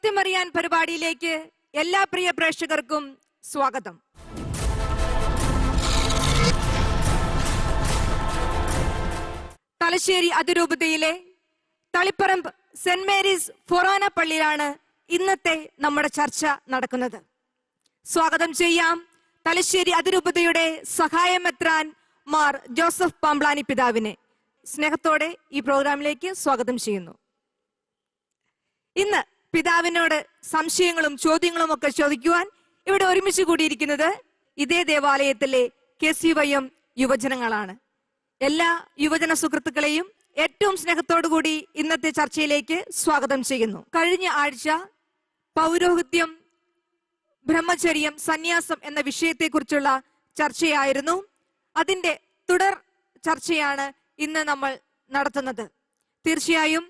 സത്യമറിയാൻ പരിപാടിയിലേക്ക് എല്ലാ പ്രിയ പ്രേക്ഷകർക്കും സ്വാഗതം. തലശ്ശേരി അതിരൂപതയിലെ തളിപ്പറമ്പ് സെന്റ് മേരീസ് ഫൊറാന പള്ളിയിലാണ് ഇന്നത്തെ നമ്മുടെ ചർച്ച നടക്കുന്നത്. സ്വാഗതം ചെയ്യാം തലശ്ശേരി അതിരൂപതയുടെ സഹായമെത്രാൻ മാർ ജോസഫ് പാംബ്ലാനി പിതാവിനെ. സ്നേഹത്തോടെ ഈ പ്രോഗ്രാമിലേക്ക് സ്വാഗതം ചെയ്യുന്നു. ഇന്ന് പിതാവിനോട് സംശയങ്ങളും ചോദ്യങ്ങളും ഒക്കെ ചോദിക്കുവാൻ ഇവിടെ ഒരുമിച്ച് കൂടിയിരിക്കുന്നത് ഇതേ ദേവാലയത്തിലെ KCYM യുവജനങ്ങളാണ്. എല്ലാ യുവജന സുഹൃത്തുക്കളെയും ഏറ്റവും സ്നേഹത്തോടുകൂടി ഇന്നത്തെ ചർച്ചയിലേക്ക് സ്വാഗതം ചെയ്യുന്നു. കഴിഞ്ഞ ആഴ്ച പൗരോഹിത്യം, ബ്രഹ്മചര്യം, സന്യാസം എന്ന വിഷയത്തെക്കുറിച്ചുള്ള ചർച്ചയായിരുന്നു. അതിന്റെ തുടർ ചർച്ചയാണ് ഇന്ന് നമ്മൾ നടത്തുന്നത്. തീർച്ചയായും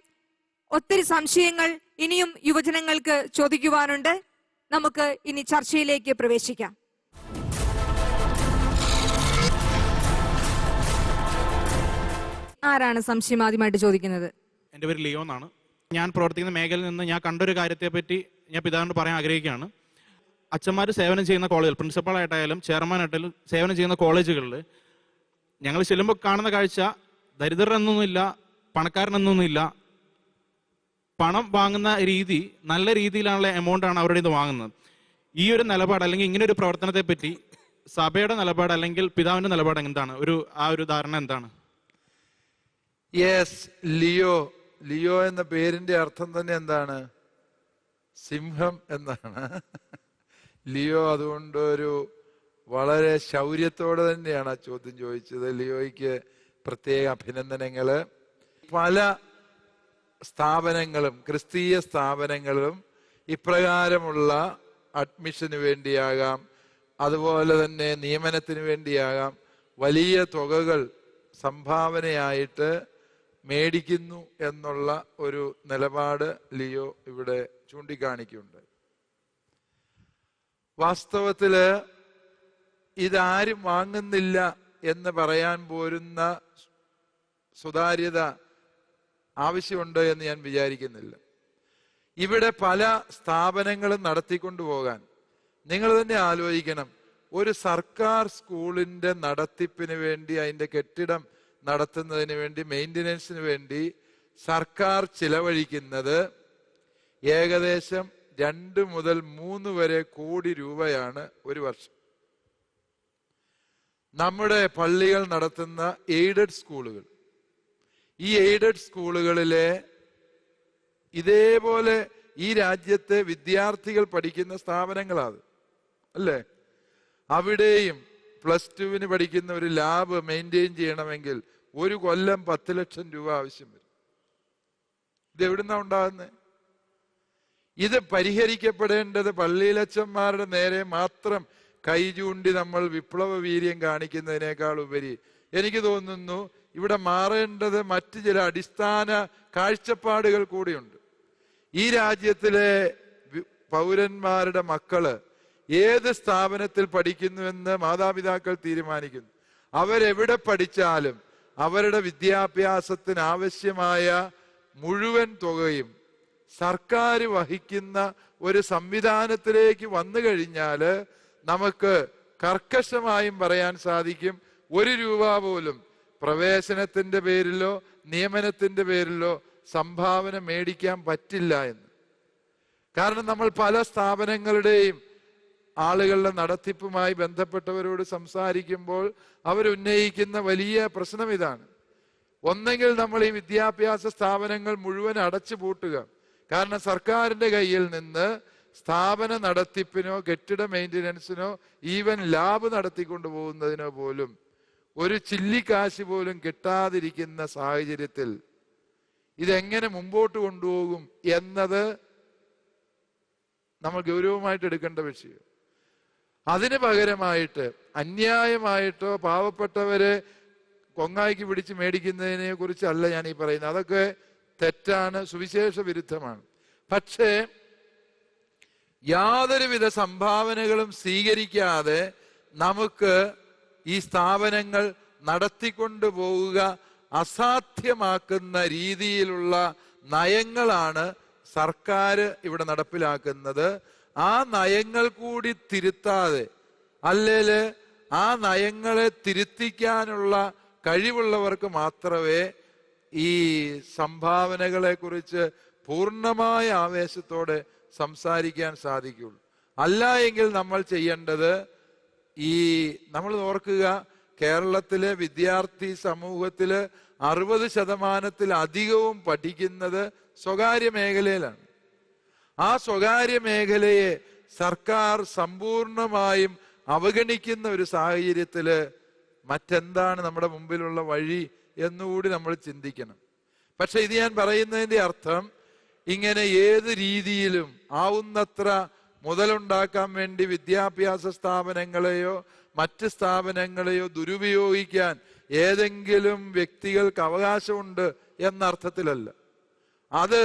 ഒത്തിരി സംശയങ്ങൾ ഇനിയും യുവജനങ്ങൾക്ക് ചോദിക്കുവാനുണ്ട്. നമുക്ക് ഇനി ചർച്ചയിലേക്ക് പ്രവേശിക്കാം. ആരാണ് സംശയം ആദ്യമായിട്ട് ചോദിക്കുന്നത്? എൻ്റെ പേര് ലിയോ എന്നാണ്. ഞാൻ പ്രവർത്തിക്കുന്ന മേഖലയിൽ നിന്ന് ഞാൻ കണ്ടൊരു കാര്യത്തെപ്പറ്റി ഞാൻ പിതാവിനോട് പറയാൻ ആഗ്രഹിക്കുകയാണ്. അച്ഛന്മാർ സേവനം ചെയ്യുന്ന കോളേജുകൾ, പ്രിൻസിപ്പളായിട്ടായാലും ചെയർമാനായിട്ടായാലും സേവനം ചെയ്യുന്ന കോളേജുകളിൽ ഞങ്ങൾ ചെല്ലുമ്പോൾ കാണുന്ന കാഴ്ച ദരിദ്രരെന്നൊന്നുമില്ല, പണക്കാരനെന്നൊന്നുമില്ല. പണം വാങ്ങുന്ന രീതി നല്ല രീതിയിലുള്ള എമൗണ്ടാണ് അവരുടെ ഇത് വാങ്ങുന്നത്. ഈ ഒരു നിലപാട് അല്ലെങ്കിൽ ഇങ്ങനെ ഒരു പ്രവർത്തനത്തെ പറ്റി സഭയുടെ നിലപാട് അല്ലെങ്കിൽ പിതാവിന്റെ നിലപാട് എന്താണ്? ആ ഒരു ധാരണ എന്താണ്? യെസ്, ലിയോ എന്ന പേരിന്റെ അർത്ഥം തന്നെ എന്താണ്? സിംഹം എന്നാണ്. ലിയോ അതുകൊണ്ട് ഒരു വളരെ ശൗര്യത്തോടെ തന്നെയാണ് ആ ചോദ്യം ചോദിച്ചത്. ലിയോയ്ക്ക് പ്രത്യേക അഭിനന്ദനങ്ങള്. പല സ്ഥാപനങ്ങളും, ക്രിസ്തീയ സ്ഥാപനങ്ങളും ഇപ്രകാരമുള്ള അഡ്മിഷന് വേണ്ടിയാകാം, അതുപോലെ തന്നെ നിയമനത്തിന് വേണ്ടിയാകാം, വലിയ തുകകൾ സംഭാവനയായിട്ട് മേടിക്കുന്നു എന്നുള്ള ഒരു നിലപാട് ലിയോ ഇവിടെ ചൂണ്ടിക്കാണിക്കുന്നുണ്ട്. വാസ്തവത്തില് ഇതാരും വാങ്ങുന്നില്ല എന്ന് പറയാൻ പോരുന്ന സുതാര്യത ആവശ്യമുണ്ട് എന്ന് ഞാൻ വിചാരിക്കുന്നില്ല. ഇവിടെ പല സ്ഥാപനങ്ങളും നടത്തിക്കൊണ്ടുപോകാൻ നിങ്ങൾ തന്നെ ആലോചിക്കണം. ഒരു സർക്കാർ സ്കൂളിന്റെ നടത്തിപ്പിന് വേണ്ടി, അതിന്റെ കെട്ടിടം നടത്തുന്നതിന് വേണ്ടി, മെയിൻ്റനൻസിന് വേണ്ടി സർക്കാർ ചിലവഴിക്കുന്നത് ഏകദേശം 2 മുതൽ 3 വരെ കോടി രൂപയാണ് ഒരു വർഷം. നമ്മുടെ പള്ളികൾ നടത്തുന്ന എയ്ഡഡ് സ്കൂളുകൾ, ഈ എയ്ഡഡ് സ്കൂളുകളിലെ ഇതേപോലെ ഈ രാജ്യത്തെ വിദ്യാർത്ഥികൾ പഠിക്കുന്ന സ്ഥാപനങ്ങളാണ് അല്ലേ? അവിടെയും +2 പഠിക്കുന്ന ഒരു ലാബ് മെയിൻറ്റെയിൻ ചെയ്യണമെങ്കിൽ ഒരു കൊല്ലം 10 ലക്ഷം രൂപ ആവശ്യം വരും. ഇത് എവിടുന്നാ ഉണ്ടാകുന്നത്? ഇത് പരിഹരിക്കപ്പെടേണ്ടത് പള്ളിയിലച്ചന്മാരുടെ നേരെ മാത്രം കൈ ചൂണ്ടി നമ്മൾ വിപ്ലവ വീര്യം കാണിക്കുന്നതിനേക്കാൾ ഉപരി എനിക്ക് തോന്നുന്നു ഇവിടെ മാറേണ്ടത് മറ്റ് ചില അടിസ്ഥാന കാഴ്ചപ്പാടുകൾ കൂടിയുണ്ട്. ഈ രാജ്യത്തിലെ പൗരന്മാരുടെ മക്കള് ഏത് സ്ഥാപനത്തിൽ പഠിക്കുന്നുവെന്ന് മാതാപിതാക്കൾ തീരുമാനിക്കുന്നു. അവരെവിടെ പഠിച്ചാലും അവരുടെ വിദ്യാഭ്യാസത്തിന് ആവശ്യമായ മുഴുവൻ തുകയും സർക്കാർ വഹിക്കുന്ന ഒരു സംവിധാനത്തിലേക്ക് വന്നു കഴിഞ്ഞാൽ നമുക്ക് കർക്കശമായും പറയാൻ സാധിക്കും, 1 രൂപ പോലും പ്രവേശനത്തിന്റെ പേരിലോ നിയമനത്തിന്റെ പേരിലോ സംഭാവന മേടിക്കാൻ പറ്റില്ല എന്ന്. കാരണം നമ്മൾ പല സ്ഥാപനങ്ങളുടെയും ആളുകളുടെ നടത്തിപ്പുമായി ബന്ധപ്പെട്ടവരോട് സംസാരിക്കുമ്പോൾ അവരുന്നയിക്കുന്ന വലിയ പ്രശ്നം ഇതാണ്. ഒന്നെങ്കിൽ നമ്മൾ ഈ വിദ്യാഭ്യാസ സ്ഥാപനങ്ങൾ മുഴുവൻ അടച്ചു പൂട്ടുക. കാരണം സർക്കാരിന്റെ കയ്യിൽ നിന്ന് സ്ഥാപന നടത്തിപ്പിനോ കെട്ടിട മെയിൻ്റനൻസിനോ ഈവൻ ലാബ് നടത്തിക്കൊണ്ടു പോകുന്നതിനോ പോലും ഒരു ചില്ലിക്കാശ് പോലും കിട്ടാതിരിക്കുന്ന സാഹചര്യത്തിൽ ഇതെങ്ങനെ മുമ്പോട്ട് കൊണ്ടുപോകും എന്നത് നമ്മൾ ഗൗരവമായിട്ട് എടുക്കേണ്ട വിഷയം. അതിന് പകരമായിട്ട് അന്യായമായിട്ടോ പാവപ്പെട്ടവരെ കൊങ്ങായിക്ക് പിടിച്ച് മേടിക്കുന്നതിനെ കുറിച്ചല്ല ഞാൻ ഈ പറയുന്നത്. അതൊക്കെ തെറ്റാണ്, സുവിശേഷ വിരുദ്ധമാണ്. പക്ഷേ യാതൊരുവിധ സംഭാവനകളും സ്വീകരിക്കാതെ നമുക്ക് ഈ സ്ഥാപനങ്ങൾ നടത്തിക്കൊണ്ടു പോവുക അസാധ്യമാക്കുന്ന രീതിയിലുള്ള നയങ്ങളാണ് സർക്കാർ ഇവിടെ നടപ്പിലാക്കുന്നത്. ആ നയങ്ങൾ കൂടി തിരുത്താതെ, അല്ലേല് ആ നയങ്ങളെ തിരുത്തിക്കാനുള്ള കഴിവുള്ളവർക്ക് മാത്രമേ ഈ സംഭാവനകളെ കുറിച്ച് പൂർണ്ണമായ ആവേശത്തോടെ സംസാരിക്കാൻ സാധിക്കുള്ളൂ. അല്ല എങ്കിൽ നമ്മൾ ചെയ്യേണ്ടത്, നമ്മൾ ഓർക്കുക, കേരളത്തിലെ വിദ്യാർത്ഥി സമൂഹത്തില് 60% പഠിക്കുന്നത് സ്വകാര്യ മേഖലയിലാണ്. ആ സ്വകാര്യ മേഖലയെ സർക്കാർ സമ്പൂർണമായും അവഗണിക്കുന്ന ഒരു സാഹചര്യത്തില് മറ്റെന്താണ് നമ്മുടെ മുമ്പിലുള്ള വഴി എന്നുകൂടി നമ്മൾ ചിന്തിക്കണം. പക്ഷെ ഇത് ഞാൻ പറയുന്നതിന്റെ അർത്ഥം, ഇങ്ങനെ ഏത് രീതിയിലും ആവുന്നത്ര മുതലുണ്ടാക്കാൻ വേണ്ടി വിദ്യാഭ്യാസ സ്ഥാപനങ്ങളെയോ മറ്റ് സ്ഥാപനങ്ങളെയോ ദുരുപയോഗിക്കാൻ ഏതെങ്കിലും വ്യക്തികൾക്ക് അവകാശമുണ്ട് എന്ന അർത്ഥത്തിലല്ല. അത്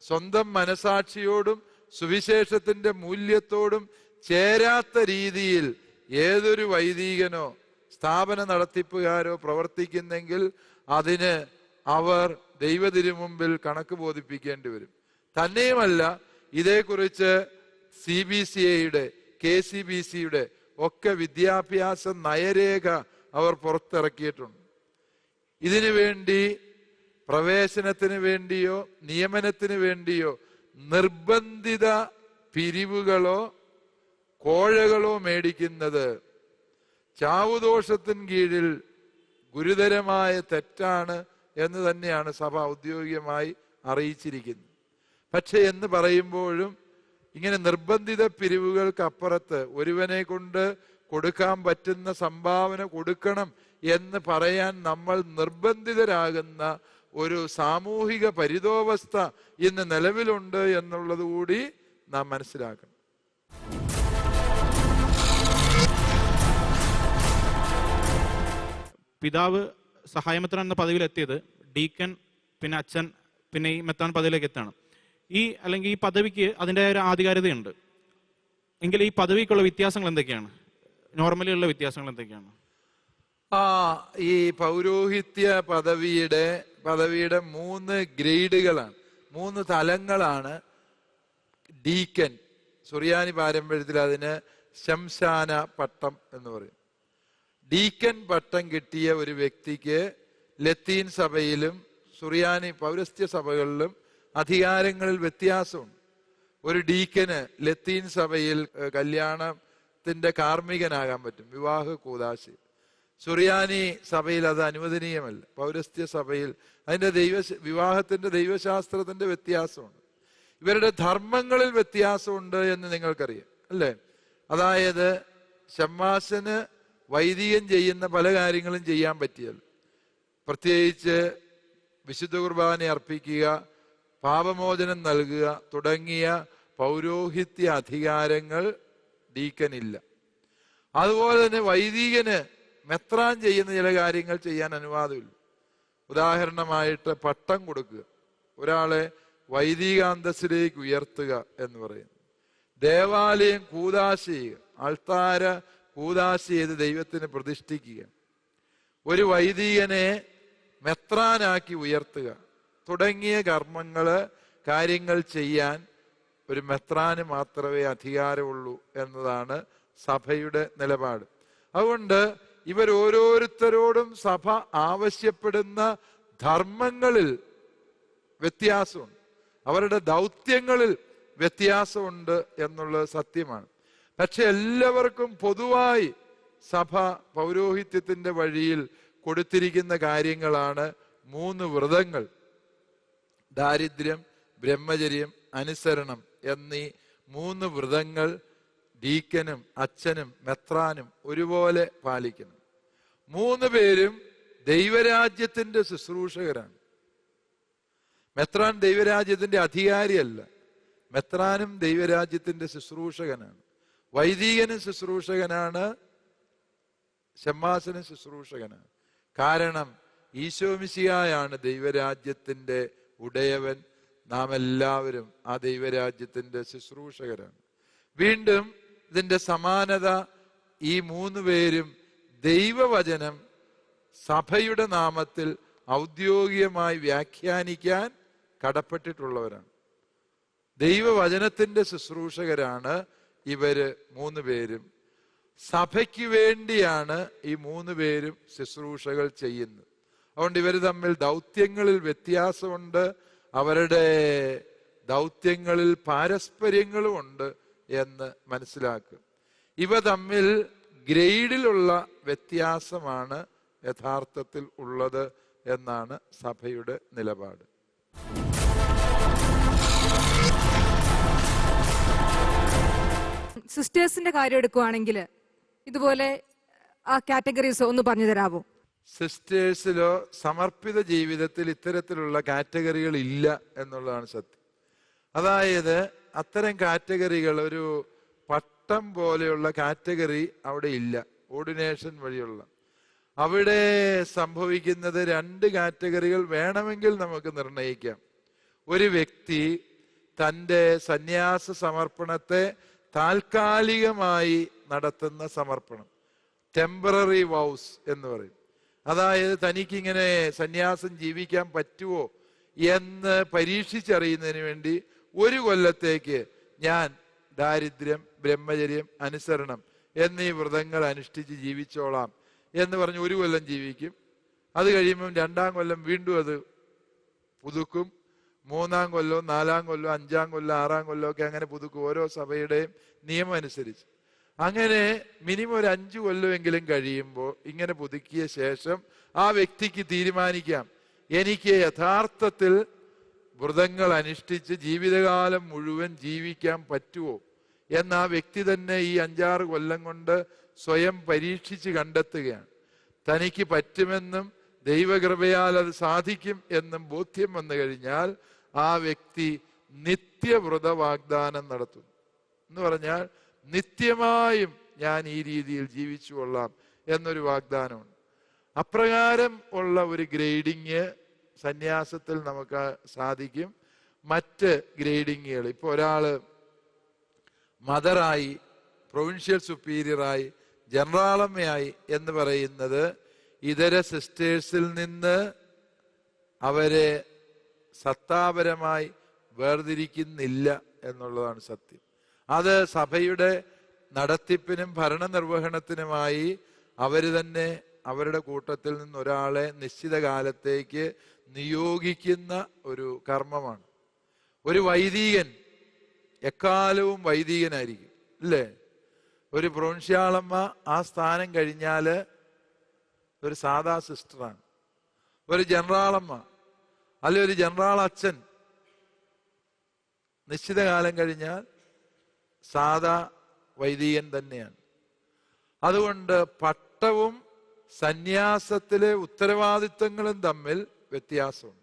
സ്വന്തം മനസാക്ഷിയോടും സുവിശേഷത്തിന്റെ മൂല്യത്തോടും ചേരാത്ത രീതിയിൽ ഏതൊരു വൈദികനോ സ്ഥാപന നടത്തിപ്പുകാരോ പ്രവർത്തിക്കുന്നെങ്കിൽ അതിന് അവർ ദൈവത്തിനു മുമ്പിൽ കണക്ക് ബോധിപ്പിക്കേണ്ടി വരും. തന്നെയുമല്ല, ഇതേക്കുറിച്ച് CBCIയുടെ KCBCയുടെ ഒക്കെ വിദ്യാഭ്യാസ നയരേഖ അവർ പുറത്തിറക്കിയിട്ടുണ്ട്. ഇതിനു വേണ്ടി പ്രവേശനത്തിന് വേണ്ടിയോ നിയമനത്തിന് വേണ്ടിയോ നിർബന്ധിത പിരിവുകളോ കോഴകളോ മേടിക്കുന്നത് ചാവുദോഷത്തിന് കീഴിൽ ഗുരുതരമായ തെറ്റാണ് എന്ന് തന്നെയാണ് സഭ ഔദ്യോഗികമായി അറിയിച്ചിരിക്കുന്നത്. പക്ഷെ എന്ന് പറയുമ്പോഴും ഇങ്ങനെ നിർബന്ധിത പിരിവുകൾക്ക് അപ്പുറത്ത് ഒരുവനെ കൊണ്ട് കൊടുക്കാൻ പറ്റുന്ന സംഭാവന കൊടുക്കണം എന്ന് പറയാൻ നമ്മൾ നിർബന്ധിതരാകുന്ന ഒരു സാമൂഹിക പരിതോവസ്ഥ ഇന്ന് നിലവിലുണ്ട് എന്നുള്ളത് കൂടി നാം മനസ്സിലാക്കണം. പിതാവ് സഹായമെത്രാൻ എന്ന പദവിയിലെത്തിയത് ഡീക്കൻ, പിന്നെ അച്ഛൻ, പിന്നെ ഈ മെത്രാൻ പദവിയിലേക്ക് എത്താണ്. അല്ലെങ്കിൽ ഈ പദവിക്ക് അതിൻ്റെ ഒരു ആധികാരികതയുണ്ട്. എങ്കിൽ ഈ പദവിക്കുള്ള വ്യത്യാസങ്ങൾ എന്തൊക്കെയാണ്? നോർമലി ഉള്ള വ്യത്യാസങ്ങൾ എന്തൊക്കെയാണ്? ഈ പൗരോഹിത്യ പദവിയുടെ 3 ഗ്രേഡുകളാണ്, 3 തലങ്ങളാണ്. ഡീക്കൻ, സുറിയാനി പാരമ്പര്യത്തിൽ അതിന് ശംശാന പട്ടം എന്ന് പറയും. ഡീക്കൻ പട്ടം കിട്ടിയ ഒരു വ്യക്തിക്ക് ലത്തീൻ സഭയിലും സുറിയാനി പൗരസ്ത്യ സഭകളിലും അധികാരങ്ങളിൽ വ്യത്യാസമുണ്ട്. ഒരു ഡീക്കന് ലത്തീൻ സഭയിൽ കല്യാണത്തിന്റെ കാർമ്മികനാകാൻ പറ്റും, വിവാഹ കൂദാശി. സുറിയാനി സഭയിൽ അത് അനുവദനീയമല്ല. പൗരസ്ത്യ സഭയിൽ അതിന്റെ വിവാഹത്തിന്റെ ദൈവശാസ്ത്രത്തിന്റെ വ്യത്യാസമുണ്ട്. ഇവരുടെ ധർമ്മങ്ങളിൽ വ്യത്യാസമുണ്ട് എന്ന് നിങ്ങൾക്കറിയാം അല്ലേ? അതായത് ശമ്മാസന് വൈദികൻ ചെയ്യുന്ന പല കാര്യങ്ങളും ചെയ്യാൻ പറ്റിയല്ല. പ്രത്യേകിച്ച് വിശുദ്ധ കുർബാന അർപ്പിക്കുക, പാപമോചനം നൽകുക തുടങ്ങിയ പൗരോഹിത്യ അധികാരങ്ങൾ ഡീക്കനില്ല. അതുപോലെ തന്നെ വൈദികന് മെത്രാൻ ചെയ്യുന്ന ചില കാര്യങ്ങൾ ചെയ്യാൻ അനുവാദമില്ല. ഉദാഹരണമായിട്ട് പട്ടം കൊടുക്കുക, ഒരാളെ വൈദികാന്തസ്സിലേക്ക് ഉയർത്തുക എന്ന് പറയുന്നു. ദേവാലയം കൂദാശ ചെയ്യുക, അൾത്താര കൂദാശ ചെയ്ത് ദൈവത്തിന് പ്രതിഷ്ഠിക്കുക, ഒരു വൈദികനെ മെത്രാനാക്കി ഉയർത്തുക തുടങ്ങിയ കാര്യങ്ങൾ ചെയ്യാൻ ഒരു മെത്രാന് മാത്രമേ അധികാരമുള്ളൂ എന്നതാണ് സഭയുടെ നിലപാട്. അതുകൊണ്ട് ഇവർ ഓരോരുത്തരോടും സഭ ആവശ്യപ്പെടുന്ന ധർമ്മങ്ങളിൽ വ്യത്യാസമുണ്ട്, അവരുടെ ദൗത്യങ്ങളിൽ വ്യത്യാസമുണ്ട് എന്നുള്ളത് സത്യമാണ്. പക്ഷെ എല്ലാവർക്കും പൊതുവായി സഭ പൗരോഹിത്യത്തിന്റെ വഴിയിൽ കൊടുത്തിരിക്കുന്ന കാര്യങ്ങളാണ് 3 വ്രതങ്ങൾ: ദാരിദ്ര്യം, ബ്രഹ്മചര്യം, അനുസരണം എന്നീ 3 വ്രതങ്ങൾ ഡീക്കനും അച്ഛനും മെത്രാനും ഒരുപോലെ പാലിക്കണം. 3 പേരും ദൈവരാജ്യത്തിന്റെ ശുശ്രൂഷകരാണ്. മെത്രാൻ ദൈവരാജ്യത്തിന്റെ അധികാരിയല്ല, മെത്രാനും ദൈവരാജ്യത്തിന്റെ ശുശ്രൂഷകനാണ്. വൈദികനും ശുശ്രൂഷകനാണ്, ശമ്മാസനും ശുശ്രൂഷകനാണ്. കാരണം ഈശോമിശിഹായാണ് ദൈവരാജ്യത്തിന്റെ ഉടയവൻ. നാം എല്ലാവരും ആ ദൈവരാജ്യത്തിന്റെ ശുശ്രൂഷകരാണ്. വീണ്ടും ഇതിന്റെ സമാനത, ഈ 3 പേരും ദൈവവചനം സഭയുടെ നാമത്തിൽ ഔദ്യോഗികമായി വ്യാഖ്യാനിക്കാൻ കടപ്പെട്ടിട്ടുള്ളവരാണ്. ദൈവവചനത്തിന്റെ ശുശ്രൂഷകരാണ് ഇവര് 3 പേരും. സഭയ്ക്ക് വേണ്ടിയാണ് ഈ 3 പേരും ശുശ്രൂഷകൾ ചെയ്യുന്നത്. അതുകൊണ്ട് ഇവർ തമ്മിൽ ദൗത്യങ്ങളിൽ വ്യത്യാസമുണ്ട്, അവരുടെ ദൗത്യങ്ങളിൽ പാരസ്പര്യങ്ങളും ഉണ്ട് എന്ന് മനസ്സിലാക്കുക. ഇവ തമ്മിൽ ഗ്രേഡിലുള്ള വ്യത്യാസമാണ് യഥാർത്ഥത്തിൽ ഉള്ളത് എന്നാണ് സഭയുടെ നിലപാട്. സിസ്റ്റേഴ്സിന്റെ കാര്യം എടുക്കുവാണെങ്കിൽ ഇതുപോലെ ആ കാറ്റഗറീസ് ഒന്ന് പറഞ്ഞു തരാമോ? സിസ്റ്റേഴ്സിലോ സമർപ്പിത ജീവിതത്തിൽ ഇത്തരത്തിലുള്ള കാറ്റഗറികൾ ഇല്ല എന്നുള്ളതാണ് സത്യം. അതായത് അത്തരം കാറ്റഗറികൾ, ഒരു പട്ടം പോലെയുള്ള കാറ്റഗറി അവിടെ ഇല്ല. ഓർഡിനേഷൻ വഴിയുള്ള അവിടെ സംഭവിക്കുന്നത് 2 കാറ്റഗറികൾ വേണമെങ്കിൽ നമുക്ക് നിർണയിക്കാം. ഒരു വ്യക്തി തൻ്റെ സന്യാസ സമർപ്പണത്തെ താൽക്കാലികമായി നടത്തുന്ന സമർപ്പണം, ടെമ്പററി വൗസ് എന്ന് പറയും. അതായത് തനിക്കിങ്ങനെ സന്യാസം ജീവിക്കാൻ പറ്റുമോ എന്ന് പരീക്ഷിച്ചറിയുന്നതിന് വേണ്ടി 1 കൊല്ലത്തേക്ക് ഞാൻ ദാരിദ്ര്യം, ബ്രഹ്മചര്യം, അനുസരണം എന്നീ വ്രതങ്ങൾ അനുഷ്ഠിച്ച് ജീവിച്ചോളാം എന്ന് പറഞ്ഞ് 1 കൊല്ലം ജീവിക്കും. അത് കഴിയുമ്പം 2-ാം കൊല്ലം വീണ്ടും അത് പുതുക്കും. 3-ാം കൊല്ലവും 4-ാം കൊല്ലവും 5-ാം കൊല്ലം 6-ാം കൊല്ലം ഒക്കെ അങ്ങനെ പുതുക്കും, ഓരോ സഭയുടെയും നിയമം അനുസരിച്ച്. അങ്ങനെ മിനിമം ഒരു 5 കൊല്ലമെങ്കിലും കഴിയുമ്പോൾ ഇങ്ങനെ പുതുക്കിയ ശേഷം ആ വ്യക്തിക്ക് തീരുമാനിക്കാം, എനിക്ക് യഥാർത്ഥത്തിൽ വ്രതങ്ങൾ അനുഷ്ഠിച്ച് ജീവിതകാലം മുഴുവൻ ജീവിക്കാൻ പറ്റുമോ എന്ന് ആ വ്യക്തി തന്നെ ഈ 5-6 കൊല്ലം കൊണ്ട് സ്വയം പരീക്ഷിച്ച് കണ്ടെത്തുകയാണ്. തനിക്ക് പറ്റുമെന്നും ദൈവകൃപയാൽ അത് സാധിക്കും എന്നും ബോധ്യം വന്നു കഴിഞ്ഞാൽ ആ വ്യക്തി നിത്യവ്രത വാഗ്ദാനം നടത്തുന്നു. എന്ന് പറഞ്ഞാൽ നിത്യമായും ഞാൻ ഈ രീതിയിൽ ജീവിച്ചു കൊള്ളാം എന്നൊരു വാഗ്ദാനമുണ്ട്. അപ്രകാരം ഉള്ള ഒരു ഗ്രേഡിങ് സന്യാസത്തിൽ നമുക്ക് സാധിക്കും. മറ്റ് ഗ്രേഡിങ്ങുകൾ, ഇപ്പോൾ ഒരാള് മദറായി, പ്രൊവിൻഷ്യൽ സുപ്പീരിയറായി, ജനറാളമ്മയായി എന്ന് പറയുന്നത് ഇതര സിസ്റ്റേഴ്സിൽ നിന്ന് അവരെ സത്താപരമായി വേർതിരിക്കുന്നില്ല എന്നുള്ളതാണ് സത്യം. അത് സഭയുടെ നടത്തിപ്പിനും ഭരണനിർവഹണത്തിനുമായി അവർ തന്നെ അവരുടെ കൂട്ടത്തിൽ നിന്ന് ഒരാളെ നിശ്ചിത കാലത്തേക്ക് നിയോഗിക്കുന്ന ഒരു കർമ്മമാണ്. ഒരു വൈദികൻ എക്കാലവും വൈദികനായിരിക്കും, അല്ലേ? ഒരു പ്രൊവിൻഷ്യാളമ്മ ആ സ്ഥാനം കഴിഞ്ഞാൽ ഒരു സാധാ സിസ്റ്ററാണ്. ഒരു ജനറാളമ്മ അല്ലെ ഒരു ജനറാൾ അച്ഛൻ നിശ്ചിത കാലം കഴിഞ്ഞാൽ സാധാ വൈദികൻ തന്നെയാണ്. അതുകൊണ്ട് പട്ടവും സന്യാസത്തിലെ ഉത്തരവാദിത്തങ്ങളും തമ്മിൽ വ്യത്യാസമുണ്ട്.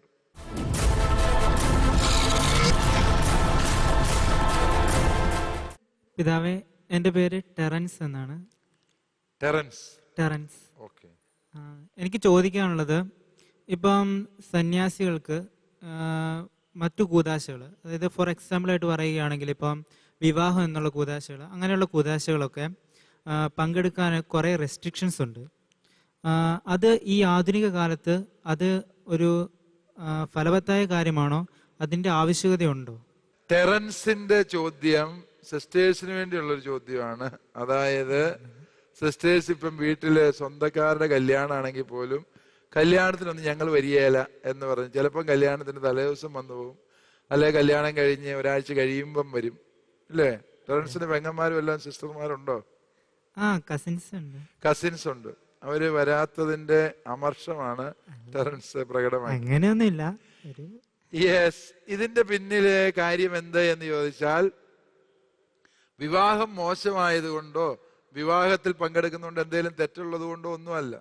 പിതാവേ, എൻ്റെ പേര് ടെറൻസ് എന്നാണ്. ടെറൻസ്. ഓക്കെ. എനിക്ക് ചോദിക്കാനുള്ളത്, ഇപ്പം സന്യാസികൾക്ക് മറ്റു കൂദാശകൾ, അതായത് ഫോർ എക്സാമ്പിൾ ആയിട്ട് പറയുകയാണെങ്കിൽ ഇപ്പം വിവാഹം എന്നുള്ള കൂദാശകൾ, അങ്ങനെയുള്ള കൂദാശകളൊക്കെ പങ്കെടുക്കാൻ കുറേ റെസ്ട്രിക്ഷൻസ് ഉണ്ട്. അത് ഈ ആധുനിക കാലത്ത് അത് ഒരു ഫലവത്തായ കാര്യമാണോ? അതിൻ്റെ ആവശ്യകതയുണ്ടോ? ടെറൻസിന്റെ ചോദ്യം സിസ്റ്റേഴ്സിന് വേണ്ടിയുള്ളൊരു ചോദ്യമാണ്. അതായത് സിസ്റ്റേഴ്സ് ഇപ്പം വീട്ടില് സ്വന്തക്കാരുടെ കല്യാണമാണെങ്കിൽ പോലും കല്യാണത്തിനൊന്നും ഞങ്ങൾ വരികയില്ല എന്ന് പറഞ്ഞ് ചിലപ്പം കല്യാണത്തിന് തലേദിവസം വന്നു പോകും, അല്ലെ കല്യാണം കഴിഞ്ഞ് ഒരാഴ്ച കഴിയുമ്പം വരും, അല്ലേ? ടെറൻസിന് പെങ്ങന്മാരും എല്ലാം സിസ്റ്റർമാരുണ്ടോ? കസിൻസ് ഉണ്ട്. അവര് വരാത്തതിന്റെ അമർഷമാണ് ടെറൻസ് പ്രകടമായി. അങ്ങനെയൊന്നുമില്ല. യെസ്. ഇതിന്റെ പിന്നിലെ കാര്യം എന്ത് എന്ന് ചോദിച്ചാൽ, വിവാഹം മോശമായതുകൊണ്ടോ വിവാഹത്തിൽ പങ്കെടുക്കുന്നതുകൊണ്ട് എന്തെങ്കിലും തെറ്റുള്ളത് കൊണ്ടോ ഒന്നുമല്ല.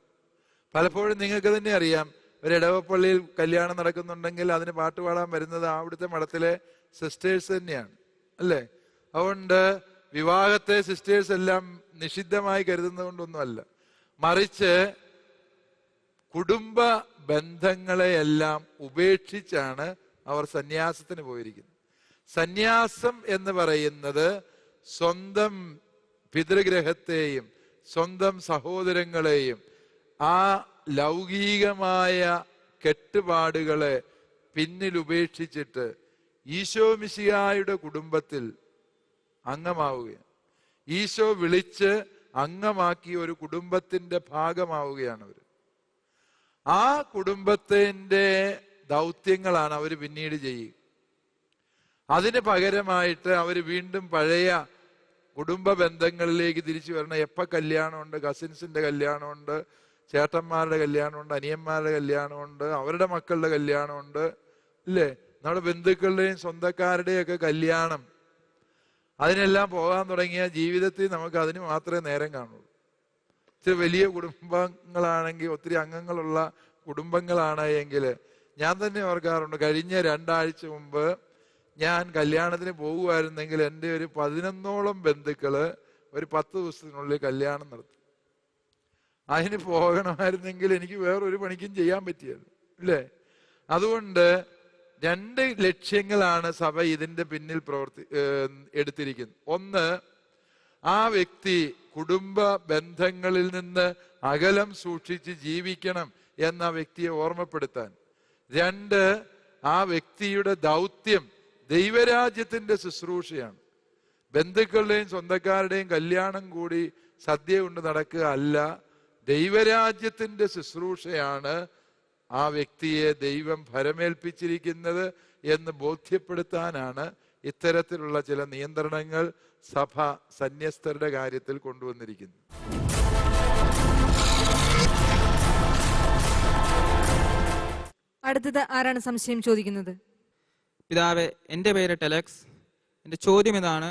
പലപ്പോഴും നിങ്ങൾക്ക് തന്നെ അറിയാം, ഒരു ഇടവപ്പള്ളിയിൽ കല്യാണം നടക്കുന്നുണ്ടെങ്കിൽ അതിന് പാട്ടുപാടാൻ വരുന്നത് അവിടുത്തെ മഠത്തിലെ സിസ്റ്റേഴ്സ് തന്നെയാണ്, അല്ലേ? അതുകൊണ്ട് വിവാഹത്തെ സിസ്റ്റേഴ്സ് എല്ലാം നിഷിദ്ധമായി കരുതുന്നത് കൊണ്ടൊന്നുമല്ല, മറിച്ച് കുടുംബ ബന്ധങ്ങളെയെല്ലാം ഉപേക്ഷിച്ചാണ് അവർ സന്യാസത്തിന് പോയിരിക്കുന്നത്. സന്യാസം എന്ന് പറയുന്നത് സ്വന്തം പിതൃഗ്രഹത്തെയും സ്വന്തം സഹോദരങ്ങളെയും ആ ലൗകികമായ കെട്ടുപാടുകളെ പിന്നിൽ ഉപേക്ഷിച്ചിട്ട് ഈശോ മിശിഹായുടെ കുടുംബത്തിൽ അംഗമാവുകയാണ്. ഈശോ വിളിച്ച് അംഗമാക്കിയ ഒരു കുടുംബത്തിന്റെ ഭാഗമാവുകയാണ് അവർ. ആ കുടുംബത്തിന്റെ ദൗത്യങ്ങളാണ് അവർ പിന്നീട് ചെയ്യുക. അതിന് പകരമായിട്ട് അവർ വീണ്ടും പഴയ കുടുംബ ബന്ധങ്ങളിലേക്ക് തിരിച്ചു വരണം. എപ്പോൾ കല്യാണമുണ്ട്, കസിൻസിന്റെ കല്യാണമുണ്ട്, ചേട്ടന്മാരുടെ കല്യാണമുണ്ട്, അനിയന്മാരുടെ കല്യാണമുണ്ട്, അവരുടെ മക്കളുടെ കല്യാണമുണ്ട്, ഇല്ലേ, നമ്മുടെ ബന്ധുക്കളുടെയും സ്വന്തക്കാരുടെയും ഒക്കെ കല്യാണം. അതിനെല്ലാം പോകാൻ തുടങ്ങിയ ജീവിതത്തിൽ നമുക്ക് അതിന് മാത്രമേ നേരം കാണുള്ളൂ. ഇച്ചിരി വലിയ കുടുംബങ്ങളാണെങ്കിൽ, ഒത്തിരി അംഗങ്ങളുള്ള കുടുംബങ്ങളാണ് എങ്കിൽ, ഞാൻ തന്നെ ഓർക്കാറുണ്ട്, കഴിഞ്ഞ 2 ആഴ്ച മുമ്പ് ഞാൻ കല്യാണത്തിന് പോകുമായിരുന്നെങ്കിൽ എൻ്റെ ഒരു 11ഓളം ബന്ധുക്കള് ഒരു 10 ദിവസത്തിനുള്ളിൽ കല്യാണം നടത്തി. അതിന് പോകണമായിരുന്നെങ്കിൽ എനിക്ക് വേറൊരു പണിക്കും ചെയ്യാൻ പറ്റിയല്ലോ, ഇല്ലേ? അതുകൊണ്ട് 2 ലക്ഷ്യങ്ങളാണ് സഭ ഇതിന്റെ പിന്നിൽ എടുത്തിരിക്കുന്നത്. ഒന്ന്, ആ വ്യക്തി കുടുംബ ബന്ധങ്ങളിൽ നിന്ന് അകലം സൂക്ഷിച്ച് ജീവിക്കണം എന്ന വ്യക്തിയെ ഓർമ്മപ്പെടുത്താൻ. 2, ആ വ്യക്തിയുടെ ദൗത്യം ദൈവരാജ്യത്തിന്റെ ശുശ്രൂഷയാണ്. ബന്ധുക്കളുടെയും സ്വന്തക്കാരുടെയും കല്യാണം കൂടി സദ്യ കൊണ്ട് നടക്കുക അല്ല, ദൈവരാജ്യത്തിന്റെ ശുശ്രൂഷയാണ് ആ വ്യക്തിയെ ദൈവം ഭരമേൽപ്പിച്ചിരിക്കുന്നത് എന്ന് ബോധ്യപ്പെടുത്താനാണ് ഇത്തരത്തിലുള്ള ചില നിയന്ത്രണങ്ങൾ സഭ സന്യസ്തരുടെ കാര്യത്തിൽ കൊണ്ടുവന്നിരിക്കുന്നത്. അടുത്തത് ആരാണ് സംശയം ചോദിക്കുന്നത്? പിതാവേ, എൻ്റെ പേര് ടെലക്സ്. എൻ്റെ ചോദ്യം ഇതാണ്: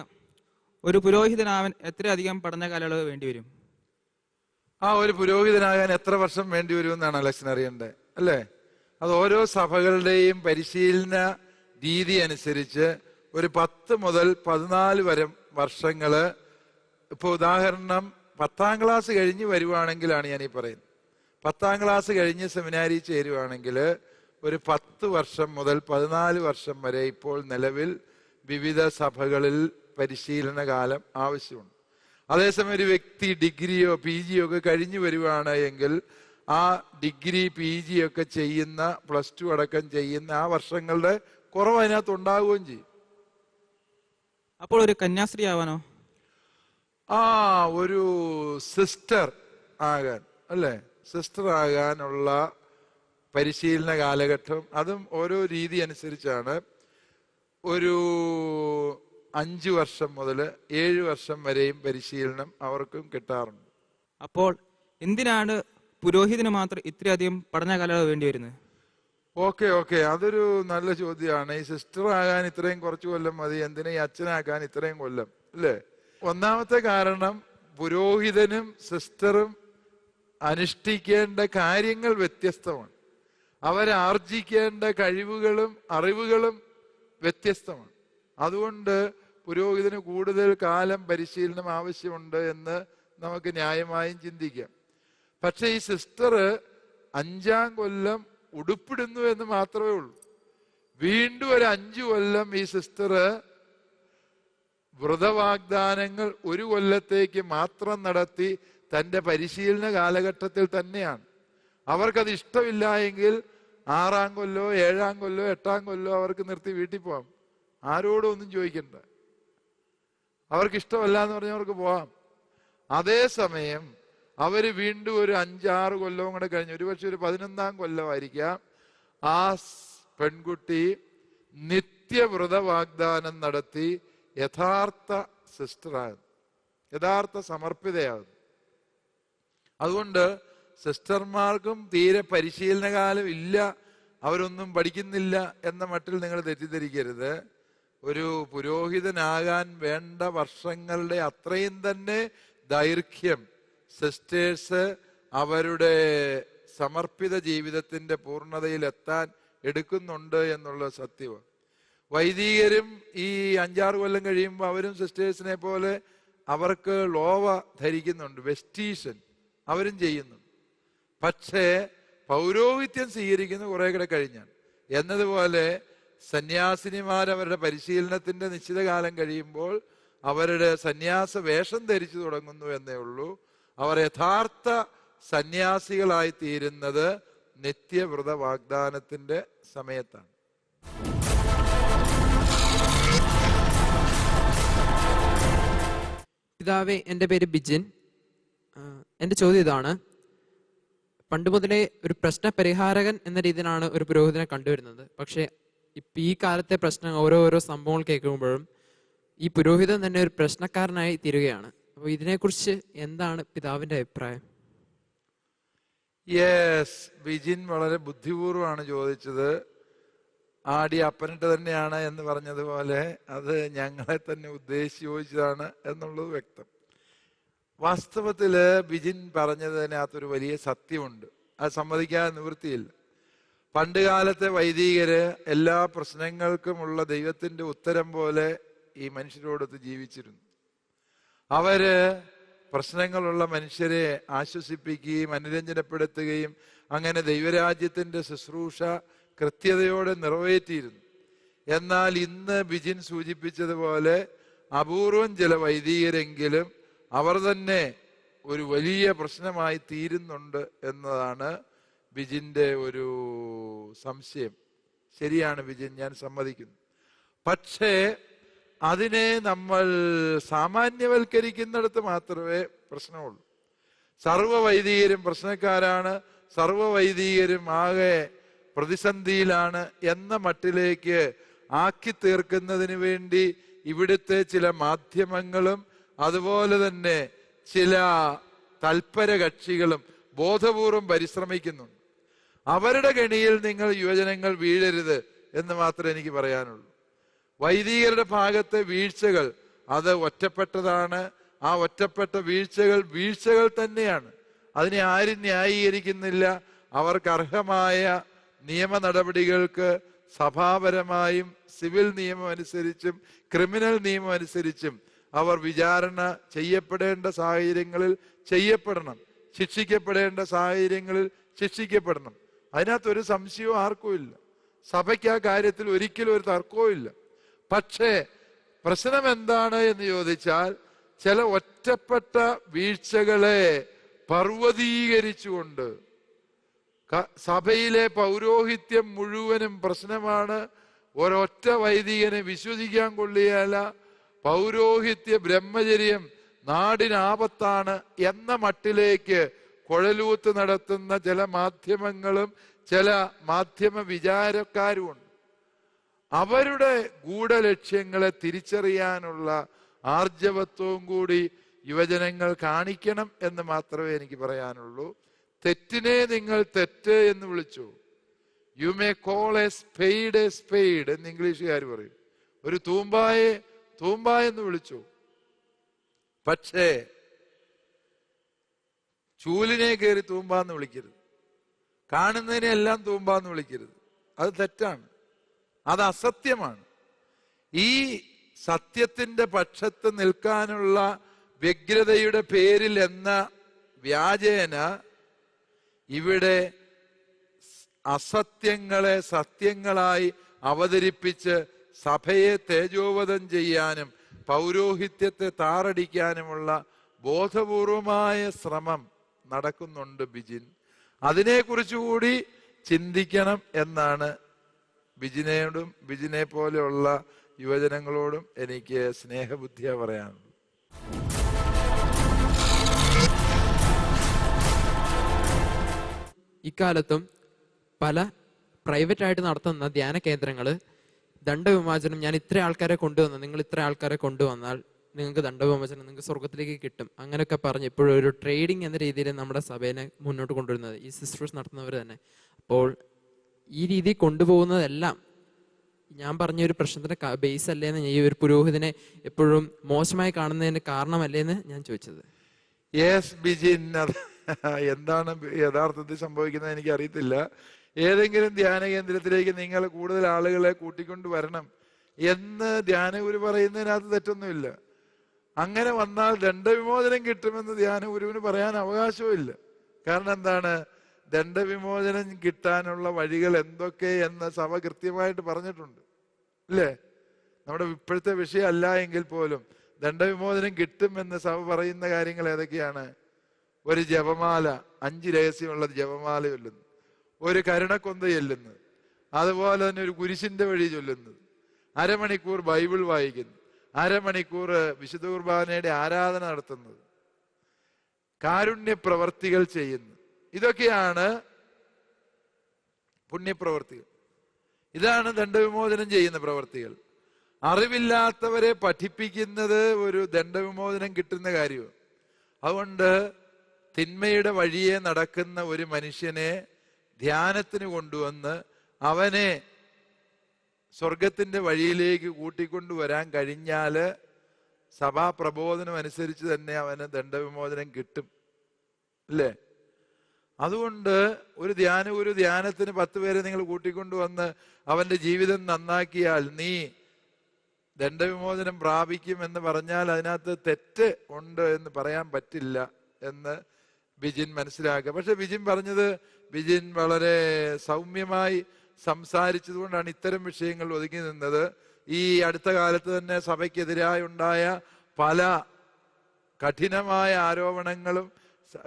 ഒരു പുരോഹിതനാവാൻ എത്രയധികം പഠന കാലയളവ് വേണ്ടിവരും? ഒരു പുരോഹിതനാകാൻ എത്ര വർഷം വേണ്ടി വരുമെന്നാണ് അലക്ഷൻ അറിയേണ്ടത്, അല്ലേ? അത് ഓരോ സഭകളുടെയും പരിശീലന രീതി അനുസരിച്ച് ഒരു 10 മുതൽ 14 വർഷങ്ങള്. ഇപ്പൊ ഉദാഹരണം 10ാം ക്ലാസ് കഴിഞ്ഞ് വരുവാണെങ്കിലാണ് ഞാൻ ഈ പറയുന്നത്. 10ാം ക്ലാസ് കഴിഞ്ഞ് സെമിനാരി ചേരുവാണെങ്കിൽ ഒരു 10 വർഷം മുതൽ 14 വർഷം വരെ ഇപ്പോൾ നിലവിൽ വിവിധ സഭകളിൽ പരിശീലന കാലം ആവശ്യമുണ്ട്. അതേസമയം ഒരു വ്യക്തി ഡിഗ്രിയോ PG ഒക്കെ കഴിഞ്ഞു വരുവാണ് എങ്കിൽ ആ ഡിഗ്രി PG ഒക്കെ ചെയ്യുന്ന, +2 അടക്കം ചെയ്യുന്ന ആ വർഷങ്ങളുടെ കുറവ് അതിനകത്ത് ഉണ്ടാവുകയും ചെയ്യും. അപ്പോൾ ഒരു കന്യാസ്ത്രീ ആവാനോ? ഒരു സിസ്റ്റർ ആകാൻ, അല്ലേ? സിസ്റ്റർ ആകാനുള്ള പരിശീലന കാലഘട്ടം, അതും ഓരോ രീതി അനുസരിച്ചാണ്. ഒരു 5 വർഷം മുതൽ 7 വർഷം വരെയും പരിശീലനം അവർക്കും കിട്ടാറുണ്ട്. അപ്പോൾ എന്തിനാണ് പുരോഹിതന് മാത്രം ഇത്രയധികം പഠന കാലയളവ് വേണ്ടി വരുന്നത്? ഓക്കെ, അതൊരു നല്ല ചോദ്യമാണ്. ഈ സിസ്റ്റർ ആകാൻ ഇത്രയും കുറച്ച് കൊല്ലം മതി, എന്തിനാ ഈ അച്ഛനാക്കാൻ ഇത്രയും കൊല്ലം, അല്ലേ? ഒന്നാമത്തെ കാരണം, പുരോഹിതനും സിസ്റ്ററും അനുഷ്ഠിക്കേണ്ട കാര്യങ്ങൾ വ്യത്യസ്തമാണ്. അവരാർജിക്കേണ്ട കഴിവുകളും അറിവുകളും വ്യത്യസ്തമാണ്. അതുകൊണ്ട് പുരോഹിതന് കൂടുതൽ കാലം പരിശീലനം ആവശ്യമുണ്ട് എന്ന് നമുക്ക് ന്യായമായും ചിന്തിക്കാം. പക്ഷെ ഈ സിസ്റ്റർ 5ാം കൊല്ലം ഉടുപ്പിടുന്നു എന്ന് മാത്രമേ ഉള്ളൂ. വീണ്ടും ഒരു 5 കൊല്ലം ഈ സിസ്റ്റർ വ്രതവാഗ്ദാനങ്ങൾ 1 കൊല്ലത്തേക്ക് മാത്രം നടത്തി തന്റെ പരിശീലന കാലഘട്ടത്തിൽ തന്നെയാണ്. അവർക്കത് ഇഷ്ടമില്ല എങ്കിൽ 6ാം കൊല്ലോ 7ാം കൊല്ലോ 8ാം കൊല്ലോ അവർക്ക് നിർത്തി വീട്ടിൽ പോവാം. ആരോടും ഒന്നും ചോദിക്കണ്ട. അവർക്ക് ഇഷ്ടമല്ല എന്ന് പറഞ്ഞാൽ അവർക്ക് പോവാം. അതേസമയം അവര് വീണ്ടും ഒരു 5-6 കൊല്ലവും കൂടെ കഴിഞ്ഞ്, ഒരുപക്ഷെ ഒരു 11ാം കൊല്ലമായിരിക്കാം, ആ പെൺകുട്ടി നിത്യവ്രത വാഗ്ദാനം നടത്തി യഥാർത്ഥ സിസ്റ്ററാകുന്നു, യഥാർത്ഥ സമർപ്പിതയാകുന്നു. അതുകൊണ്ട് സിസ്റ്റർമാർക്കും തീരെ പരിശീലന കാലം ഇല്ല, അവരൊന്നും പഠിക്കുന്നില്ല എന്ന മട്ടിൽ നിങ്ങൾ തെറ്റിദ്ധരിക്കരുത്. ഒരു പുരോഹിതനാകാൻ വേണ്ട വർഷങ്ങളുടെ അത്രയും തന്നെ ദൈർഘ്യം സിസ്റ്റേഴ്സ് അവരുടെ സമർപ്പിത ജീവിതത്തിന്റെ പൂർണ്ണതയിൽ എത്താൻ എടുക്കുന്നുണ്ട് എന്നുള്ള സത്യമാണ്. വൈദികരും ഈ 5-6 കൊല്ലം കഴിയുമ്പോൾ അവരും സിസ്റ്റേഴ്സിനെ പോലെ അവർക്ക് ലോവ ധരിക്കുന്നുണ്ട്, വെസ്റ്റീഷൻ അവരും ചെയ്യുന്നുണ്ട്. പക്ഷേ പൗരോഹിത്യം സ്വീകരിക്കുന്ന കുറെ കൂടെ കഴിഞ്ഞാണ്. എന്നതുപോലെ സന്യാസിനിമാർ അവരുടെ പരിശീലനത്തിന്റെ നിശ്ചിത കാലം കഴിയുമ്പോൾ അവരുടെ സന്യാസ വേഷം ധരിച്ചു തുടങ്ങുന്നു എന്നേ ഉള്ളൂ. അവർ യഥാർത്ഥ സന്യാസികളായി തീരുന്നത് നിത്യവ്രത വാഗ്ദാനത്തിന്റെ സമയത്താണ്. പിതാവേ, എൻ്റെ പേര് ബിജിൻ. എൻ്റെ ചോദ്യം ഇതാണ്. പണ്ട് മുതലേ ഒരു പ്രശ്ന പരിഹാരകൻ എന്ന രീതിയിലാണ് ഒരു പുരോഹിതനെ കണ്ടുവരുന്നത്. പക്ഷേ ഇപ്പം ഈ കാലത്തെ പ്രശ്നം ഓരോ സംഭവങ്ങൾ കേൾക്കുമ്പോഴും ഈ പുരോഹിതൻ തന്നെ ഒരു പ്രശ്നക്കാരനായി തീരുകയാണ്. അപ്പോൾ ഇതിനെക്കുറിച്ച് എന്താണ് പിതാവിൻ്റെ അഭിപ്രായം? യെസ്, ബിജിൻ വളരെ ബുദ്ധിപൂർവമാണ് ചോദിച്ചത്. ആടി അപ്പനിട്ട് തന്നെയാണ് എന്ന് പറഞ്ഞതുപോലെ അത് ഞങ്ങളെ തന്നെ ഉദ്ദേശിച്ച് ചോദിച്ചതാണ് എന്നുള്ളത് വ്യക്തം. വാസ്തവത്തില് ബിജിൻ പറഞ്ഞതിനകത്തൊരു വലിയ സത്യമുണ്ട്. അത് സമ്മതിക്കാതെ നിവൃത്തിയില്ല. പണ്ട് കാലത്തെ വൈദികര് എല്ലാ പ്രശ്നങ്ങൾക്കുമുള്ള ദൈവത്തിന്റെ ഉത്തരം പോലെ ഈ മനുഷ്യരോടൊത്ത് ജീവിച്ചിരുന്നു. അവര് പ്രശ്നങ്ങളുള്ള മനുഷ്യരെ ആശ്വസിപ്പിക്കുകയും അനുരഞ്ജനപ്പെടുത്തുകയും അങ്ങനെ ദൈവരാജ്യത്തിന്റെ ശുശ്രൂഷ കൃത്യതയോടെ നിറവേറ്റിയിരുന്നു. എന്നാൽ ഇന്ന് ബിജിൻ സൂചിപ്പിച്ചതുപോലെ അപൂർവം ചില വൈദികരെങ്കിലും അവർ തന്നെ ഒരു വലിയ പ്രശ്നമായി തീരുന്നുണ്ട് എന്നതാണ് ബിജിന്റെ ഒരു സംശയം. ശരിയാണ് ബിജിൻ, ഞാൻ സമ്മതിക്കുന്നു. പക്ഷേ അതിനെ നമ്മൾ സാമാന്യവൽക്കരിക്കുന്നിടത്ത് മാത്രമേ പ്രശ്നമുള്ളൂ. സർവ്വ വൈദികരും പ്രശ്നക്കാരാണ്, സർവ്വ വൈദികരും ആകെ പ്രതിസന്ധിയിലാണ് എന്ന മട്ടിലേക്ക് ആക്കി തീർക്കുന്നതിന് വേണ്ടി ഇവിടുത്തെ ചില മാധ്യമങ്ങളും അതുപോലെ തന്നെ ചില തൽപര കക്ഷികളും ബോധപൂർവം പരിശ്രമിക്കുന്നുണ്ട്. അവരുടെ കെണിയിൽ നിങ്ങൾ യുവജനങ്ങൾ വീഴരുത് എന്ന് മാത്രമേ എനിക്ക് പറയാനുള്ളൂ. വൈദികരുടെ ഭാഗത്തെ വീഴ്ചകൾ അത് ഒറ്റപ്പെട്ടതാണ്. ആ ഒറ്റപ്പെട്ട വീഴ്ചകൾ തന്നെയാണ്. അതിനെ ആരും ന്യായീകരിക്കുന്നില്ല. അവർക്ക് അർഹമായ നിയമ നടപടികൾക്ക് സഭാപരമായും സിവിൽ നിയമം അനുസരിച്ചും ക്രിമിനൽ നിയമം അനുസരിച്ചും അവർ വിചാരണ ചെയ്യപ്പെടേണ്ട സാഹചര്യങ്ങളിൽ ചെയ്യപ്പെടണം, ശിക്ഷിക്കപ്പെടേണ്ട സാഹചര്യങ്ങളിൽ ശിക്ഷിക്കപ്പെടണം. അതിനകത്തൊരു സംശയവും ആർക്കും ഇല്ല. സഭയ്ക്ക് ആ കാര്യത്തിൽ ഒരിക്കലും ഒരു തർക്കവും ഇല്ല. പക്ഷേ പ്രശ്നം എന്താണ് എന്ന് ചോദിച്ചാൽ ചില ഒറ്റപ്പെട്ട വീഴ്ചകളെ പർവ്വതീകരിച്ചുകൊണ്ട് സഭയിലെ പൗരോഹിത്യം മുഴുവനും പ്രശ്നമാണ്. ഒരൊറ്റ വൈദികനെ വിശ്വസിക്കാൻ കൊള്ളുകയല്ല. പൗരോഹിത്യ ബ്രഹ്മചര്യം നാടിനാപത്താണ് എന്ന മട്ടിലേക്ക് കുഴലൂത്ത് നടത്തുന്ന ചില മാധ്യമങ്ങളും ചില മാധ്യമ വിചാരക്കാരുമുണ്ട്. അവരുടെ ഗൂഢലക്ഷ്യങ്ങളെ തിരിച്ചറിയാനുള്ള ആർജവത്വവും കൂടി യുവജനങ്ങൾ കാണിക്കണം എന്ന് മാത്രമേ എനിക്ക് പറയാനുള്ളൂ. തെറ്റിനെ നിങ്ങൾ തെറ്റ് എന്ന് വിളിച്ചു. You may call A spade എന്ന് ഇംഗ്ലീഷുകാർ പറയും. ഒരു തൂമ്പ എന്ന് വിളിച്ചു. പക്ഷേ ചൂലിനെ കയറി തൂമ്പാന്ന് വിളിക്കരുത്. കാണുന്നതിനെ എല്ലാം തൂമ്പാന്ന് വിളിക്കരുത്. അത് തെറ്റാണ്, അത് അസത്യമാണ്. ഈ സത്യത്തിന്റെ പക്ഷത്ത് നിൽക്കാനുള്ള വ്യഗ്രതയുടെ പേരിൽ എന്ന വ്യാജേന ഇവിടെ അസത്യങ്ങളെ സത്യങ്ങളായി അവതരിപ്പിച്ച് സഭയെ തേജോവധം ചെയ്യാനും പൗരോഹിത്യത്തെ താറടിക്കാനുമുള്ള ബോധപൂർവമായ ശ്രമം നടക്കുന്നുണ്ട് ബിജിൻ. അതിനെക്കുറിച്ചുകൂടി ചിന്തിക്കണം എന്നാണ് ബിജിനോടും ബിജിനെ പോലെയുള്ള യുവജനങ്ങളോടും എനിക്ക് സ്നേഹബുദ്ധിയ പറയാനുള്ളത്. ഇക്കാലത്തും പല പ്രൈവറ്റ് ആയിട്ട് നടത്തുന്ന ധ്യാന കേന്ദ്രങ്ങൾ ദണ്ഡവിമോചനം, ഞാൻ ഇത്ര ആൾക്കാരെ കൊണ്ടുവന്നു, നിങ്ങൾ ഇത്ര ആൾക്കാരെ കൊണ്ടുവന്നാൽ നിങ്ങൾക്ക് ദണ്ഡവിമോചനം, നിങ്ങൾക്ക് സ്വർഗത്തിലേക്ക് കിട്ടും, അങ്ങനെയൊക്കെ പറഞ്ഞ് ഇപ്പോഴും ഒരു ട്രേഡിങ് എന്ന രീതിയിൽ നമ്മുടെ സഭയെ മുന്നോട്ട് കൊണ്ടുവരുന്നത് ഈ സിസ്റ്റേഴ്സ് നടത്തുന്നവർ തന്നെ. അപ്പോൾ ഈ രീതി കൊണ്ടുപോകുന്നതെല്ലാം ഞാൻ പറഞ്ഞ ഒരു പ്രശ്നത്തിന്റെ ബേസ് അല്ലേന്ന്, ഈ ഒരു പുരോഹിതനെ എപ്പോഴും മോശമായി കാണുന്നതിന്റെ കാരണമല്ലേന്ന് ഞാൻ ചോദിച്ചത്. യെസ് ബിജിൻ, എന്താണ് യഥാർത്ഥത്തിൽ സംഭവിക്കുന്നത് എനിക്ക് അറിയത്തില്ല. ഏതെങ്കിലും ധ്യാന കേന്ദ്രത്തിലേക്ക് നിങ്ങൾ കൂടുതൽ ആളുകളെ കൂട്ടിക്കൊണ്ട് വരണം എന്ന് ധ്യാനഗുരു പറയുന്നതിനകത്ത് തെറ്റൊന്നുമില്ല. അങ്ങനെ വന്നാൽ ദണ്ഡവിമോചനം കിട്ടുമെന്ന് ധ്യാനഗുരുവിന് പറയാൻ അവകാശവും ഇല്ല. കാരണം എന്താണ്? ദണ്ഡവിമോചനം കിട്ടാനുള്ള വഴികൾ എന്തൊക്കെ എന്ന് സഭ കൃത്യമായിട്ട് പറഞ്ഞിട്ടുണ്ട്, അല്ലേ? നമ്മുടെ ഇപ്പോഴത്തെ വിഷയം അല്ല എങ്കിൽ പോലും ദണ്ഡവിമോചനം കിട്ടുമെന്ന് സഭ പറയുന്ന കാര്യങ്ങൾ ഏതൊക്കെയാണ്? ഒരു ജപമാല, 5 രഹസ്യമുള്ള ജപമാല ചൊല്ലുന്നു, ഒരു കരുണക്കൊന്ത ചൊല്ലുന്നത്, അതുപോലെ തന്നെ ഒരു കുരിശിന്റെ വഴി ചൊല്ലുന്നത്, അരമണിക്കൂർ ബൈബിൾ വായിക്കുന്നു, അരമണിക്കൂർ വിശുദ്ധ കുർബാനയുടെ ആരാധന നടത്തുന്നത്, കാരുണ്യ പ്രവർത്തികൾ ചെയ്യുന്നു. ഇതൊക്കെയാണ് പുണ്യപ്രവർത്തികൾ. ഇതാണ് ദണ്ഡവിമോചനം ചെയ്യുന്ന പ്രവർത്തികൾ. അറിവില്ലാത്തവരെ പഠിപ്പിക്കുന്നത് ഒരു ദണ്ഡവിമോചനം കിട്ടുന്ന കാര്യമാണ്. അതുകൊണ്ട് തിന്മയുടെ വഴിയെ നടക്കുന്ന ഒരു മനുഷ്യനെ ധ്യാനത്തിന് കൊണ്ടുവന്ന് അവനെ സ്വർഗത്തിന്റെ വഴിയിലേക്ക് കൂട്ടിക്കൊണ്ടുവരാൻ കഴിഞ്ഞാല് സഭാ പ്രബോധനം അനുസരിച്ച് തന്നെ അവന് ദണ്ഡവിമോചനം കിട്ടും, അല്ലേ? അതുകൊണ്ട് ഒരു ധ്യാനത്തിന് 10 പേരെ നിങ്ങൾ കൂട്ടിക്കൊണ്ടുവന്ന് അവന്റെ ജീവിതം നന്നാക്കിയാൽ നീ ദണ്ഡവിമോചനം പ്രാപിക്കും എന്ന് പറഞ്ഞാൽ അതിനകത്ത് തെറ്റ് ഉണ്ട് എന്ന് പറയാൻ പറ്റില്ല എന്ന് ബിജിൻ മനസ്സിലാക്കുക. പക്ഷെ ബിജിൻ വളരെ സൗമ്യമായി സംസാരിച്ചതുകൊണ്ടാണ് ഇത്തരം വിഷയങ്ങൾ ഒതുങ്ങി നിന്നത്. ഈ അടുത്ത കാലത്ത് തന്നെ സഭയ്ക്കെതിരായി ഉണ്ടായ പല കഠിനമായ ആരോപണങ്ങളും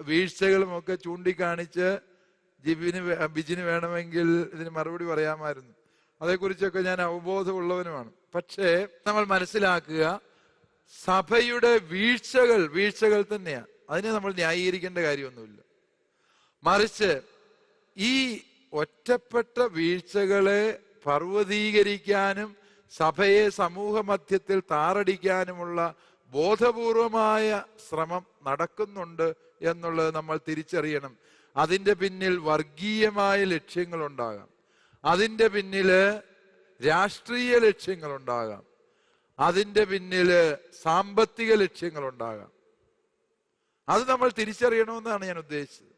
വീഴ്ചകളും ഒക്കെ ചൂണ്ടിക്കാണിച്ച് ബിജിന് വേണമെങ്കിൽ ഇതിന് മറുപടി പറയാമായിരുന്നു. അതേക്കുറിച്ചൊക്കെ ഞാൻ അവബോധമുള്ളവനുമാണ്. പക്ഷേ നമ്മൾ മനസ്സിലാക്കുക, സഭയുടെ വീഴ്ചകൾ തന്നെയാണ്. അതിനെ നമ്മൾ ന്യായീകരിക്കേണ്ട കാര്യമൊന്നുമില്ല. മറിച്ച് ഈ ഒറ്റപ്പെട്ട വീഴ്ചകളെ പർവ്വതീകരിക്കാനും സഭയെ സമൂഹ മധ്യത്തിൽ താറടിക്കാനുമുള്ള ബോധപൂർവമായ ശ്രമം നടക്കുന്നുണ്ട് എന്നുള്ളത് നമ്മൾ തിരിച്ചറിയണം. അതിൻ്റെ പിന്നിൽ വർഗീയമായ ലക്ഷ്യങ്ങളുണ്ടാകാം, അതിൻ്റെ പിന്നില് രാഷ്ട്രീയ ലക്ഷ്യങ്ങളുണ്ടാകാം, അതിൻ്റെ പിന്നില് സാമ്പത്തിക ലക്ഷ്യങ്ങളുണ്ടാകാം. അത് നമ്മൾ തിരിച്ചറിയണമെന്നാണ് ഞാൻ ഉദ്ദേശിച്ചത്.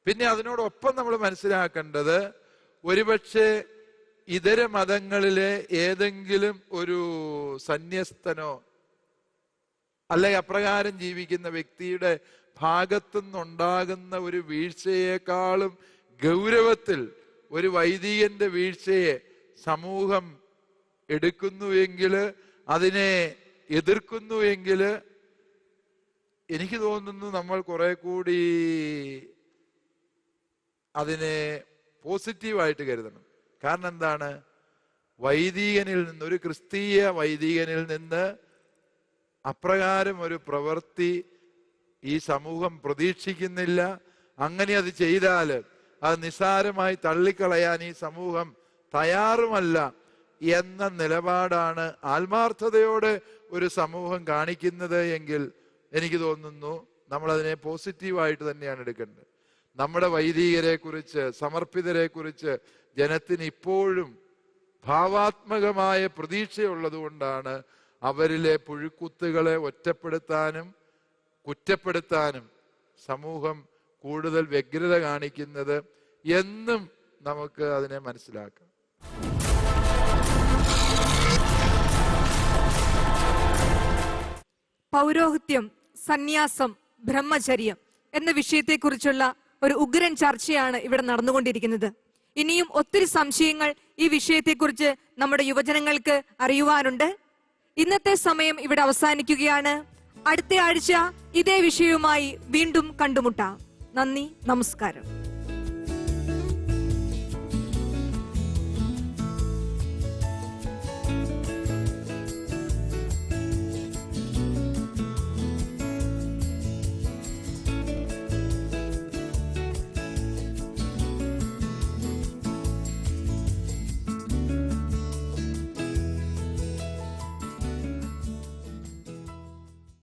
പിന്നെ അതിനോടൊപ്പം നമ്മൾ മനസ്സിലാക്കേണ്ടത്, ഒരുപക്ഷെ ഇതര മതങ്ങളിലെ ഏതെങ്കിലും ഒരു സന്യസ്തനോ അല്ലെങ്കിൽ അപ്രകാരം ജീവിക്കുന്ന വ്യക്തിയുടെ ഭാഗത്തുനിന്നുണ്ടാകുന്ന ഒരു വീഴ്ചയേക്കാളും ഗൗരവത്തിൽ ഒരു വൈദികന്റെ വീഴ്ചയെ സമൂഹം എടുക്കുന്നുവെങ്കിൽ, അതിനെ എതിർക്കുന്നുവെങ്കിൽ, എനിക്ക് തോന്നുന്നു നമ്മൾ കുറെ കൂടി അതിനെ പോസിറ്റീവായിട്ട് കരുതണം. കാരണം എന്താണ്? വൈദികനിൽ നിന്ന്, ഒരു ക്രിസ്തീയ വൈദികനിൽ നിന്ന് അപ്രകാരം ഒരു പ്രവൃത്തി ഈ സമൂഹം പ്രതീക്ഷിക്കുന്നില്ല. അങ്ങനെ അത് ചെയ്താൽ അത് നിസ്സാരമായി തള്ളിക്കളയാൻ ഈ സമൂഹം തയ്യാറുമല്ല എന്ന നിലപാടാണ് ആത്മാർത്ഥതയോടെ ഒരു സമൂഹം കാണിക്കുന്നത് എങ്കിൽ എനിക്ക് തോന്നുന്നു നമ്മളതിനെ പോസിറ്റീവായിട്ട് തന്നെയാണ് എടുക്കേണ്ടത്. നമ്മുടെ വൈദികരെ കുറിച്ച്, സമർപ്പിതരെ കുറിച്ച് ജനത്തിന് ഇപ്പോഴും ഭാവാത്മകമായ പ്രതീക്ഷയുള്ളത് കൊണ്ടാണ് അവരിലെ പുഴുക്കുത്തുകളെ ഒറ്റപ്പെടുത്താനും കുറ്റപ്പെടുത്താനും സമൂഹം കൂടുതൽ വ്യഗ്രത കാണിക്കുന്നത് എന്നും നമുക്ക് അതിനെ മനസ്സിലാക്കാം. പൗരോഹിത്യം, സന്യാസം, ബ്രഹ്മചര്യം എന്ന വിഷയത്തെക്കുറിച്ചുള്ള ഒരു ഉഗ്രൻ ചർച്ചയാണ് ഇവിടെ നടന്നുകൊണ്ടിരിക്കുന്നത്. ഇനിയും ഒത്തിരി സംശയങ്ങൾ ഈ വിഷയത്തെക്കുറിച്ച് നമ്മുടെ യുവജനങ്ങൾക്ക് അറിയുവാനുണ്ട്. ഇന്നത്തെ സമയം ഇവിടെ അവസാനിക്കുകയാണ്. അടുത്ത ആഴ്ച ഇതേ വിഷയവുമായി വീണ്ടും കണ്ടുമുട്ടാം. നന്ദി, നമസ്കാരം.